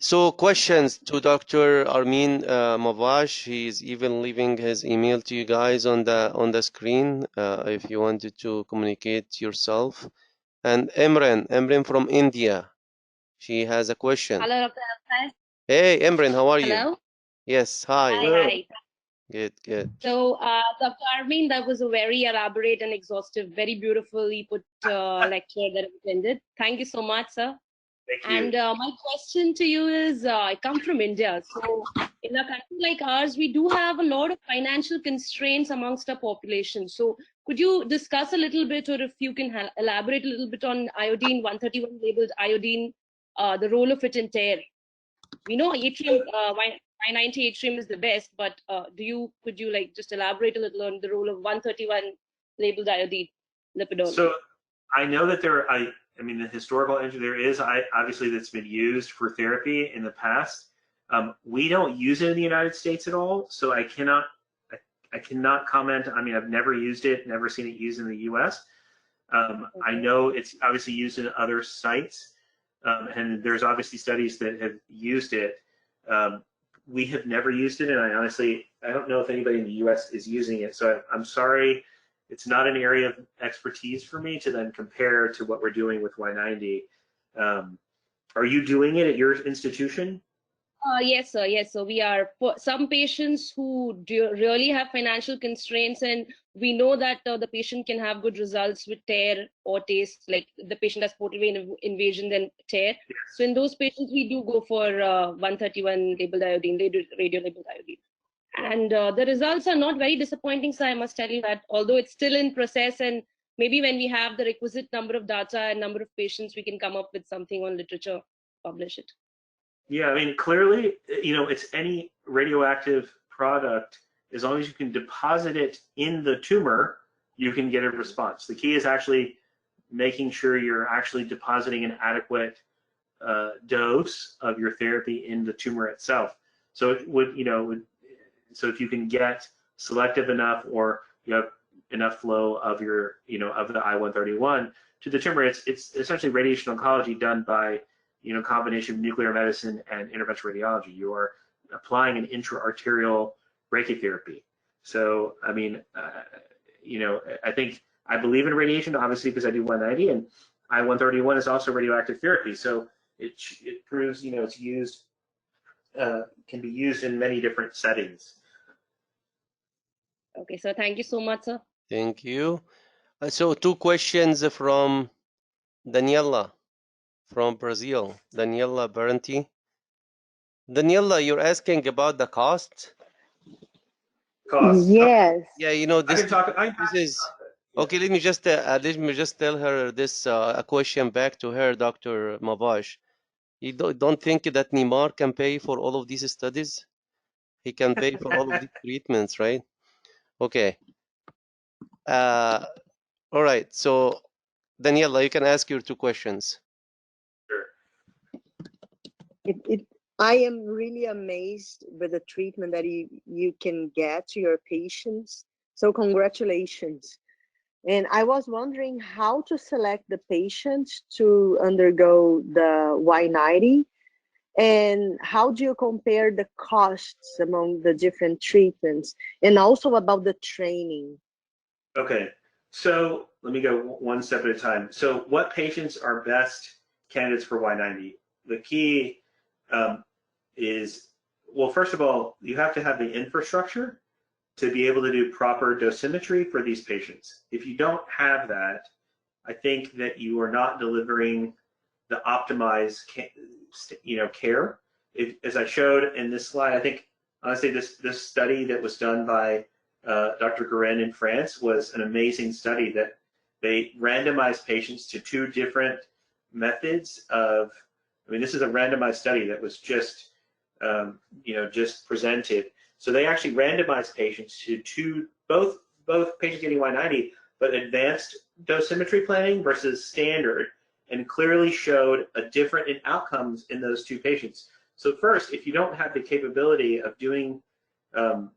So questions to Dr. Armeen Mahvash. He's even leaving his email to you guys on the screen if you wanted to communicate yourself. And Imran from India. She has a question. Hello, Dr. Elsayes. Hey, Imran, how are you? Hello. Yes, hi. Hi. Good. So, Dr. Armeen, that was a very elaborate and exhaustive, very beautifully put lecture that I attended. Thank you so much, sir. Thank you. And my question to you is, I come from India. So in a country like ours, we do have a lot of financial constraints amongst our population. So could you discuss a little bit, or if you can elaborate a little bit on iodine 131 labeled iodine, the role of it in tear? We know atrium, Y90 atrium is the best, but could you like just elaborate a little on the role of 131 labeled iodine lipidol? So I know that I mean, the historical entry there is obviously that's been used for therapy in the past. We don't use it in the United States at all, so I cannot comment. I mean, I've never used it, never seen it used in the U.S. I know it's obviously used in other sites, and there's obviously studies that have used it. We have never used it, and I don't know if anybody in the U.S. is using it. So I'm sorry, it's not an area of expertise for me to then compare to what we're doing with Y90. Are you doing it at your institution? Yes, sir. Yes, so we are, for some patients who really have financial constraints, and we know that the patient can have good results with tear or taste, like the patient has portal vein invasion then tear. Yes. So in those patients, we do go for 131 labeled iodine, radio labeled iodine. And the results are not very disappointing, so I must tell you that, although it's still in process, and maybe when we have the requisite number of data and number of patients, we can come up with something on literature, publish it. Yeah, I mean, clearly, it's any radioactive product, as long as you can deposit it in the tumor, you can get a response. The key is actually making sure you're actually depositing an adequate dose of your therapy in the tumor itself. So it would, so if you can get selective enough, or you have enough flow of your, of the I-131 to the tumor, it's essentially radiation oncology done by, combination of nuclear medicine and interventional radiology. You are applying an intra-arterial brachytherapy. So, I mean, I believe in radiation, obviously, because I do 190, and I-131 is also radioactive therapy. So it proves, it's used, can be used in many different settings. Okay, so thank you so much, sir. Thank you. So 2 questions from Daniela from Brazil. Daniela Berenti. Daniela, you're asking about the cost? Cost. Yes. Yeah, this is okay. Let me just tell her this a question back to her, Dr. Mahvash. You don't think that Neymar can pay for all of these studies? He can pay for all of these treatments, right? Okay. All right. So, Daniela, you can ask your 2 questions. Sure. I am really amazed with the treatment that you can get to your patients. So congratulations. And I was wondering how to select the patients to undergo the Y90, and how do you compare the costs among the different treatments, and also about the training. Okay, so let me go one step at a time. So what patients are best candidates for Y90? The key is, well, first of all, you have to have the infrastructure to be able to do proper dosimetry for these patients. If you don't have that, I think that you are not delivering the optimized, care. As I showed in this slide, I think honestly this study that was done by Dr. Guerin in France was an amazing study, that they randomized patients to 2 different methods of, I mean, this is a randomized study that was just, just presented. So they actually randomized patients to both patients getting Y90, but advanced dosimetry planning versus standard, and clearly showed a different in outcomes in those 2 patients. So first, if you don't have the capability of doing, at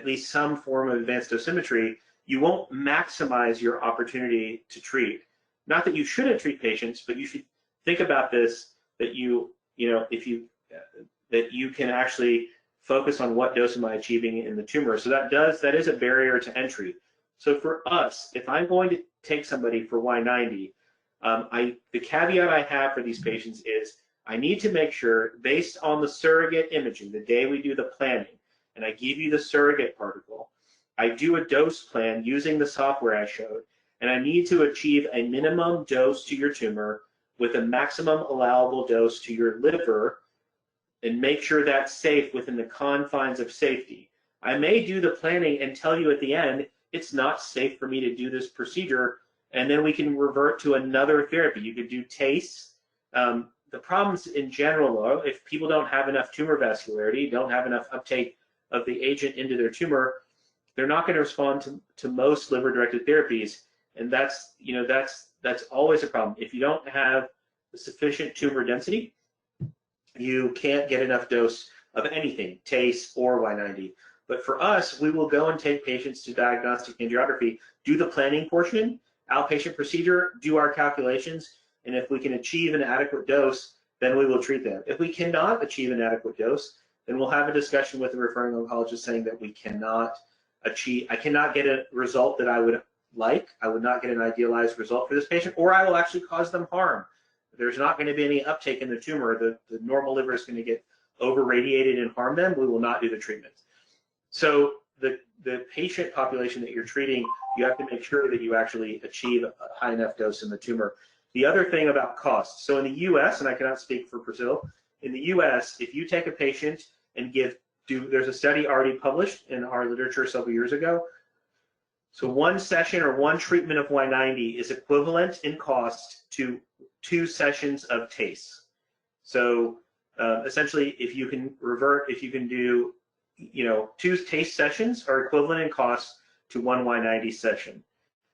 least some form of advanced dosimetry, you won't maximize your opportunity to treat. Not that you shouldn't treat patients, but you should think about this that that you can actually focus on what dose am I achieving in the tumor. So that is a barrier to entry. So for us, if I'm going to take somebody for Y90, the caveat I have for these patients is I need to make sure, based on the surrogate imaging, the day we do the planning, and I give you the surrogate particle, I do a dose plan using the software I showed, and I need to achieve a minimum dose to your tumor with a maximum allowable dose to your liver, and make sure that's safe within the confines of safety. I may do the planning and tell you at the end, it's not safe for me to do this procedure, and then we can revert to another therapy. You could do TACE. The problems in general, though, if people don't have enough tumor vascularity, don't have enough uptake of the agent into their tumor, they're not going to respond to most liver-directed therapies, and that's always a problem. If you don't have the sufficient tumor density, you can't get enough dose of anything, TACE or Y90. But for us, we will go and take patients to diagnostic angiography, do the planning portion, outpatient procedure, do our calculations, and if we can achieve an adequate dose, then we will treat them. If we cannot achieve an adequate dose, then we'll have a discussion with the referring oncologist saying that we cannot achieve, I cannot get a result that I would like, I would not get an idealized result for this patient, or I will actually cause them harm. There's not going to be any uptake in the tumor. The normal liver is going to get over-radiated and harm them. We will not do the treatment. So the patient population that you're treating, you have to make sure that you actually achieve a high enough dose in the tumor. The other thing about cost, so in the US, and I cannot speak for Brazil, in the US, if you take a patient and there's a study already published in our literature several years ago. So one session or one treatment of Y90 is equivalent in cost to 2 sessions of TACE. So essentially, if you can do, 2 TACE sessions are equivalent in cost to 1 Y90 session.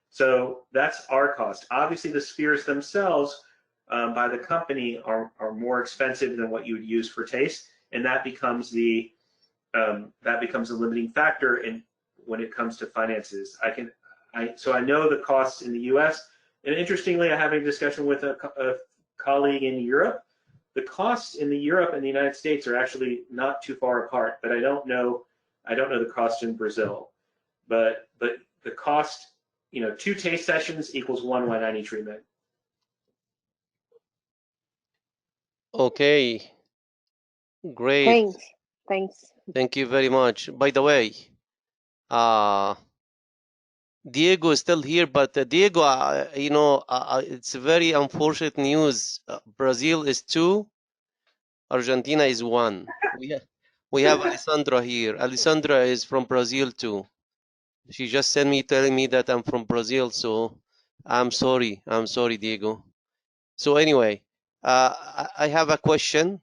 So that's our cost. Obviously, the spheres themselves by the company are more expensive than what you would use for TACE, and that becomes the limiting factor in when it comes to finances. So I know the costs in the U.S. And interestingly, I have a discussion with a colleague in Europe. The costs in Europe and the United States are actually not too far apart, but I don't know the cost in Brazil. But the cost, 2 TACE sessions equals 1 Y90 treatment. Okay, great. Thanks. Thank you very much. By the way, Diego is still here, but Diego, it's very unfortunate news. Brazil is 2, Argentina is 1. We have Alessandra here. Alessandra is from Brazil too. She just sent me telling me that I'm from Brazil, so I'm sorry. I'm sorry, Diego. So anyway, I have a question.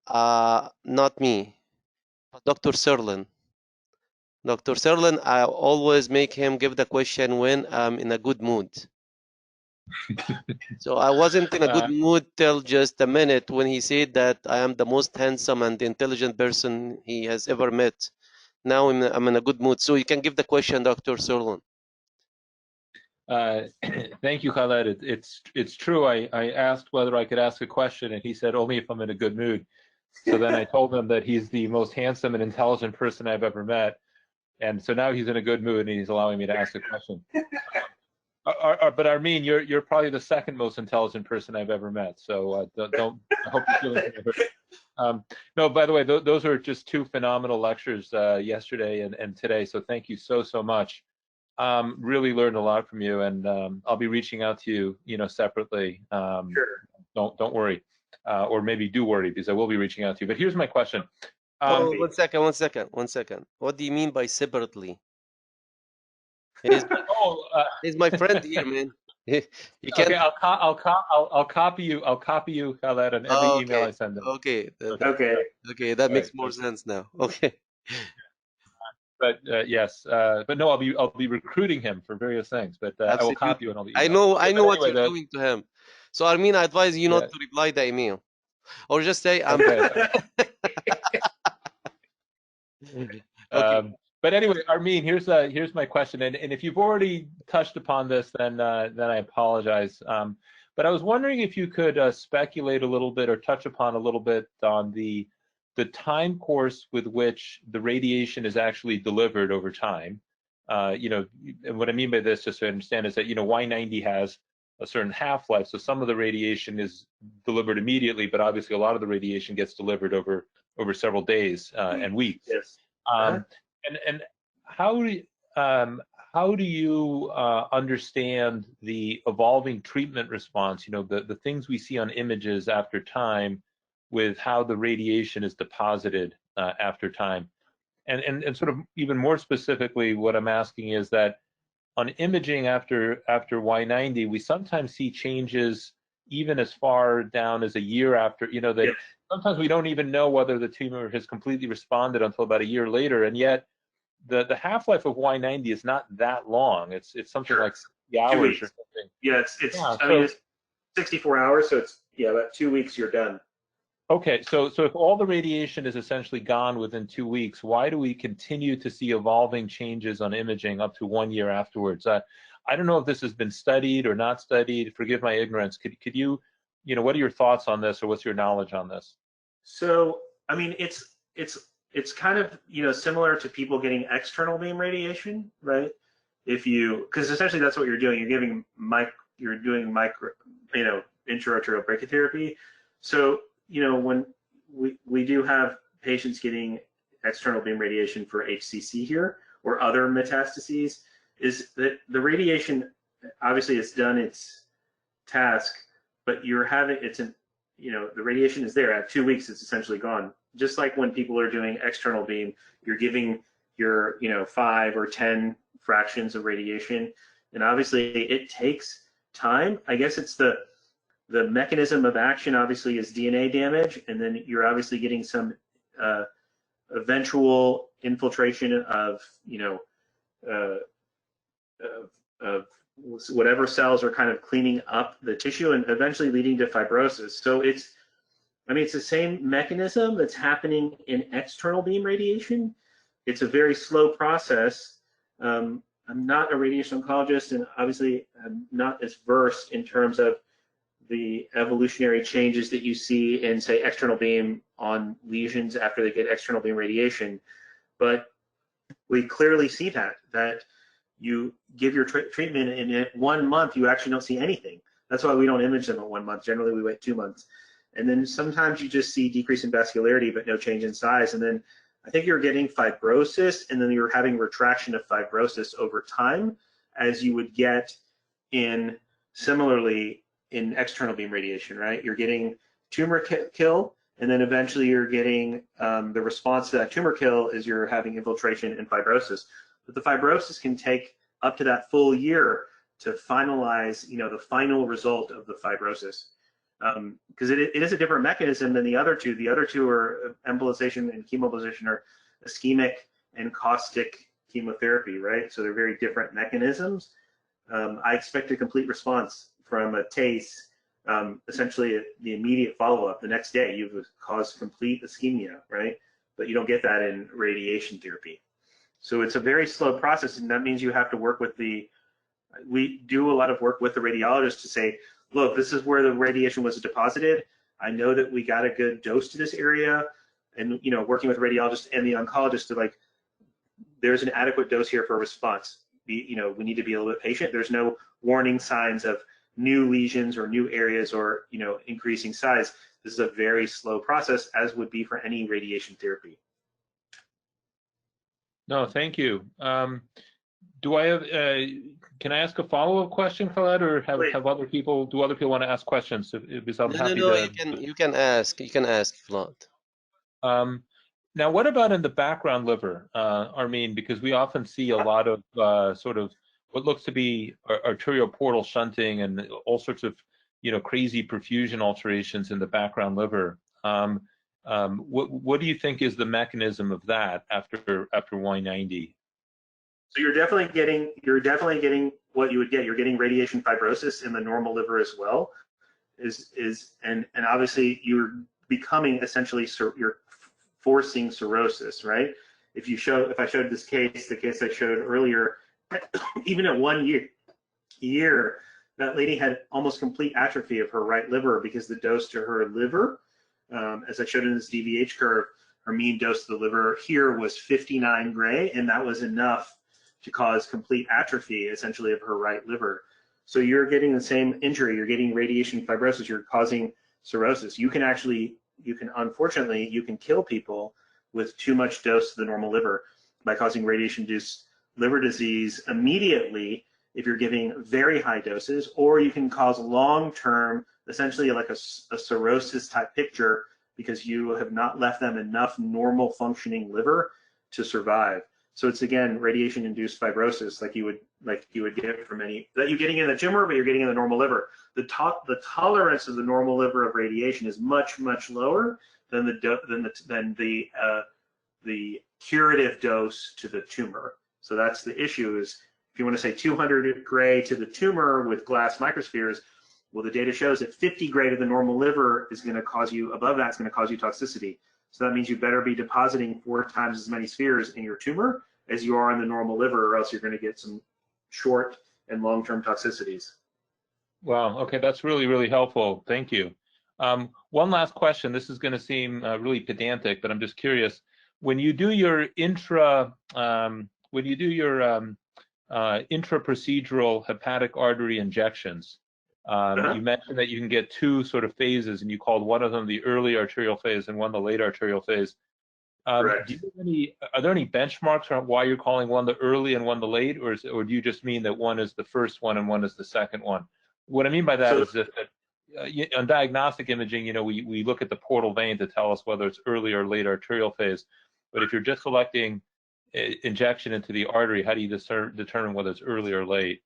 Not me, Dr. Serlin. Dr. Serlin, I always make him give the question when I'm in a good mood. So I wasn't in a good mood till just a minute when he said that I am the most handsome and intelligent person he has ever met. Now I'm in a good mood. So you can give the question, Dr. Serlin. Thank you, Khaled. It's true. I asked whether I could ask a question, and he said only if I'm in a good mood. So then I told him that he's the most handsome and intelligent person I've ever met, and so now he's in a good mood and he's allowing me to ask a question. But Armeen, you're probably the second most intelligent person I've ever met. So don't. I hope you feel no, by the way, those are just 2 phenomenal lectures yesterday and today. So thank you so much. Really learned a lot from you, and I'll be reaching out to you, separately. Sure. Don't worry, or maybe do worry, because I will be reaching out to you. But here's my question. One second. What do you mean by separately? He's my friend here, man. You okay, I'll copy you. I'll copy you, Khaled, on every email I send him. Okay. Okay. That makes more sense now. Okay. But yes, but no, I'll be recruiting him for various things. But I will copy you on all the emails. I know what you're doing to him. So Armeen, I advise you not to reply the email, or just say I'm. Okay. But anyway, Armeen, here's my question, and if you've already touched upon this, then I apologize. But I was wondering if you could speculate a little bit or touch upon a little bit on the time course with which the radiation is actually delivered over time. And what I mean by this, just so I understand, is that Y90 has a certain half-life, so some of the radiation is delivered immediately, but obviously a lot of the radiation gets delivered over several days and weeks. Yes. And how do you understand the evolving treatment response? The things we see on images after time, with how the radiation is deposited after time, and sort of even more specifically, what I'm asking is that on imaging after Y90, we sometimes see changes even as far down as a year after. That Yes. sometimes we don't even know whether the tumor has completely responded until about a year later, and yet the half-life of Y90 is not that long. It's something Sure. like 60 hours 2 or weeks. something. Yeah, I mean, it's 64 hours, so it's about 2 weeks you're done. Okay, so if all the radiation is essentially gone within 2 weeks, why do we continue to see evolving changes on imaging up to 1 year afterwards? I don't know if this has been studied or not studied. Forgive my ignorance. Could you, what are your thoughts on this, or what's your knowledge on this? So, I mean, it's kind of similar to people getting external beam radiation, right? Because essentially that's what you're doing. You're doing micro, intraarterial brachytherapy. So when we do have patients getting external beam radiation for HCC here or other metastases, is that the radiation obviously has done its task, but the radiation is there. At 2 weeks, it's essentially gone. Just like when people are doing external beam, you're giving your 5 or 10 fractions of radiation, and obviously it takes time. I guess it's the mechanism of action obviously is DNA damage, and then you're obviously getting some eventual infiltration of of whatever cells are kind of cleaning up the tissue and eventually leading to fibrosis. So it's the same mechanism that's happening in external beam radiation. It's a very slow process. I'm not a radiation oncologist, and obviously I'm not as versed in terms of the evolutionary changes that you see in, say, external beam on lesions after they get external beam radiation. But we clearly see that you give your treatment, and in 1 month you actually don't see anything. That's why we don't image them at 1 month. Generally, we wait 2 months. And then sometimes you just see decrease in vascularity, but no change in size. And then I think you're getting fibrosis, and then you're having retraction of fibrosis over time, as you would get similarly in external beam radiation, right? You're getting tumor kill, and then eventually you're getting the response to that tumor kill is you're having infiltration and fibrosis. But the fibrosis can take up to that full year to finalize, the final result of the fibrosis. Because it is a different mechanism than the other two. The other two are embolization and chemoembolization, are ischemic and caustic chemotherapy, right? So they're very different mechanisms. I expect a complete response from a TACE, essentially the immediate follow-up. The next day, you've caused complete ischemia, right? But you don't get that in radiation therapy. So it's a very slow process, and that means you have to work with we do a lot of work with the radiologist to say, look, this is where the radiation was deposited. I know that we got a good dose to this area, and working with the radiologist and the oncologist to there's an adequate dose here for a response. We need to be a little bit patient. There's no warning signs of new lesions or new areas or increasing size. This is a very slow process, as would be for any radiation therapy. No, thank you. Do I have? Can I ask a follow-up question, Khaled, or have other people? Do other people want to ask questions? Because I'm happy to. You can ask. You can ask, Vlad. Now, what about in the background liver, Armeen? Because we often see a lot of sort of what looks to be arterial portal shunting and all sorts of crazy perfusion alterations in the background liver. What do you think is the mechanism of that after Y90? So you're definitely getting what you would get. You're getting radiation fibrosis in the normal liver as well. And obviously you're becoming essentially you're forcing cirrhosis, right? If I showed this case, the case I showed earlier, even at 1 year, that lady had almost complete atrophy of her right liver because the dose to her liver, as I showed in this DVH curve, her mean dose to the liver here was 59 gray, and that was enough to cause complete atrophy, essentially, of her right liver. So you're getting the same injury. You're getting radiation fibrosis. You're causing cirrhosis. You can unfortunately, you can kill people with too much dose to the normal liver by causing radiation-induced liver disease immediately if you're giving very high doses, or you can cause long-term, essentially like a cirrhosis type picture because you have not left them enough normal functioning liver to survive. So it's, again, radiation-induced fibrosis like you would get from that you're getting in the tumor, but you're getting in the normal liver. The tolerance of the normal liver of radiation is much, much lower than the curative dose to the tumor. So that's the issue, is if you want to say 200 gray to the tumor with glass microspheres, well, the data shows that 50 gray to the normal liver is going to cause you, above that, it's going to cause you toxicity. So that means you better be depositing 4 times as many spheres in your tumor as you are in the normal liver, or else you're going to get some short and long-term toxicities. Wow. Okay, that's really, really helpful. Thank you. One last question. This is going to seem really pedantic, but I'm just curious. When you do your intra-procedural hepatic artery injections, you mentioned that you can get 2 sort of phases, and you called one of them the early arterial phase and one the late arterial phase. Are there any benchmarks on why you're calling one the early and one the late, or do you just mean that one is the first one and one is the second one? What I mean by that is that on diagnostic imaging, we look at the portal vein to tell us whether it's early or late arterial phase. But if you're just selecting injection into the artery, how do you determine whether it's early or late?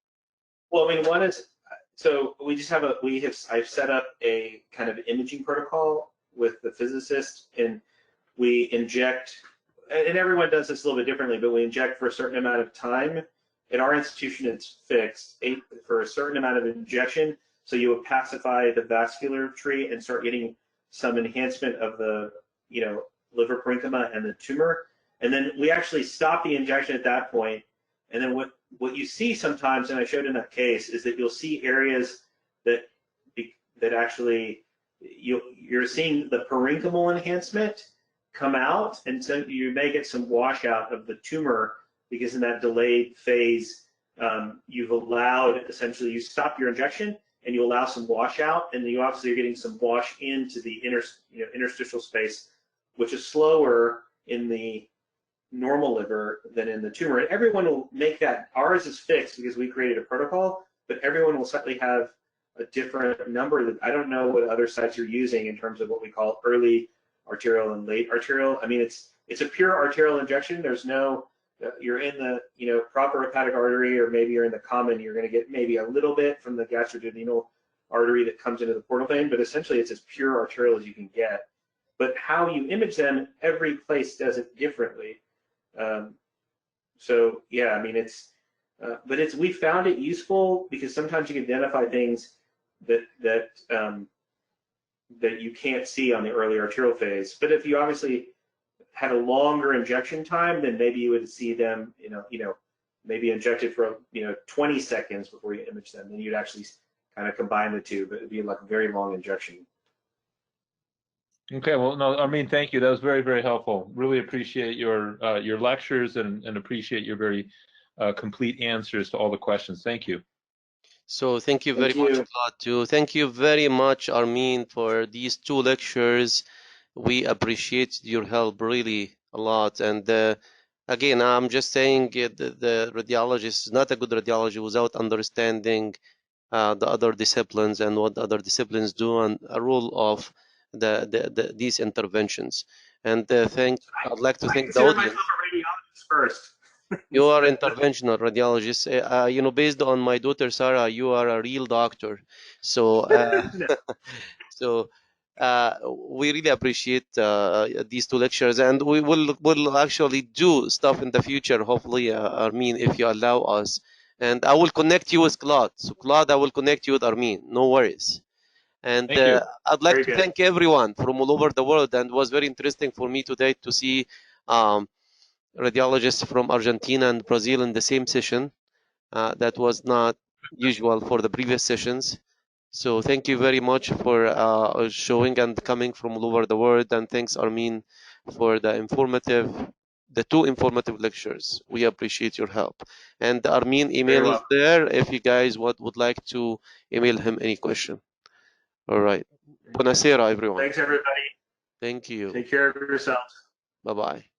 Well, I mean, one is, so I've set up a kind of imaging protocol with the physicist, and we inject, and everyone does this a little bit differently, but we inject for a certain amount of time. In our institution, it's fixed for a certain amount of injection. So you would pacify the vascular tree and start getting some enhancement of the, liver parenchyma and the tumor. And then we actually stop the injection at that point. And then what you see sometimes, and I showed in that case, is that you'll see areas that actually you're seeing the parenchymal enhancement come out, and so you may get some washout of the tumor because in that delayed phase, you've allowed, essentially, you stop your injection and you allow some washout, and you obviously are getting some wash into the interstitial space, which is slower in the normal liver than in the tumor. And everyone will make that. Ours is fixed because we created a protocol, but everyone will slightly have a different number. I don't know what other sites you're using in terms of what we call early arterial and late arterial. I mean, it's a pure arterial injection. There's no, you're in the proper hepatic artery, or maybe you're in the common, you're going to get maybe a little bit from the gastroduodenal artery that comes into the portal vein, but essentially it's as pure arterial as you can get. But how you image them, every place does it differently. So yeah, I mean, but we found it useful because sometimes you can identify things that you can't see on the early arterial phase. But if you obviously had a longer injection time, then maybe you would see them, maybe injected for 20 seconds before you image them. Then you'd actually kind of combine the two, but it'd be like a very long injection. Okay, well, no, Armeen, thank you. That was very, very helpful. Really appreciate your lectures and appreciate your very complete answers to all the questions. Thank you. So thank you very much, Claude, too. Thank you very much, Armeen, for these 2 lectures. We appreciate your help really a lot. And again, I'm just saying the radiologist is not a good radiologist without understanding the other disciplines and what other disciplines do and a role of these interventions. And I'd like to thank the audience. Myself a radiologist first. You are interventional radiologist. Based on my daughter Sarah, you are a real doctor. So, so we really appreciate these 2 lectures, and we will actually do stuff in the future. Hopefully, Armeen, if you allow us, and I will connect you with Claude. So, Claude, I will connect you with Armeen. No worries. And I'd like to thank everyone from all over the world, and it was very interesting for me today to see radiologists from Argentina and Brazil in the same session. That was not usual for the previous sessions. So thank you very much for showing and coming from all over the world, and thanks Armeen for the two informative lectures. We appreciate your help. And the Armeen Very email is welcome. there if you guys would like to email him any question. All right. Buonasera, everyone. Thanks, everybody. Thank you. Take care of yourselves. Bye-bye.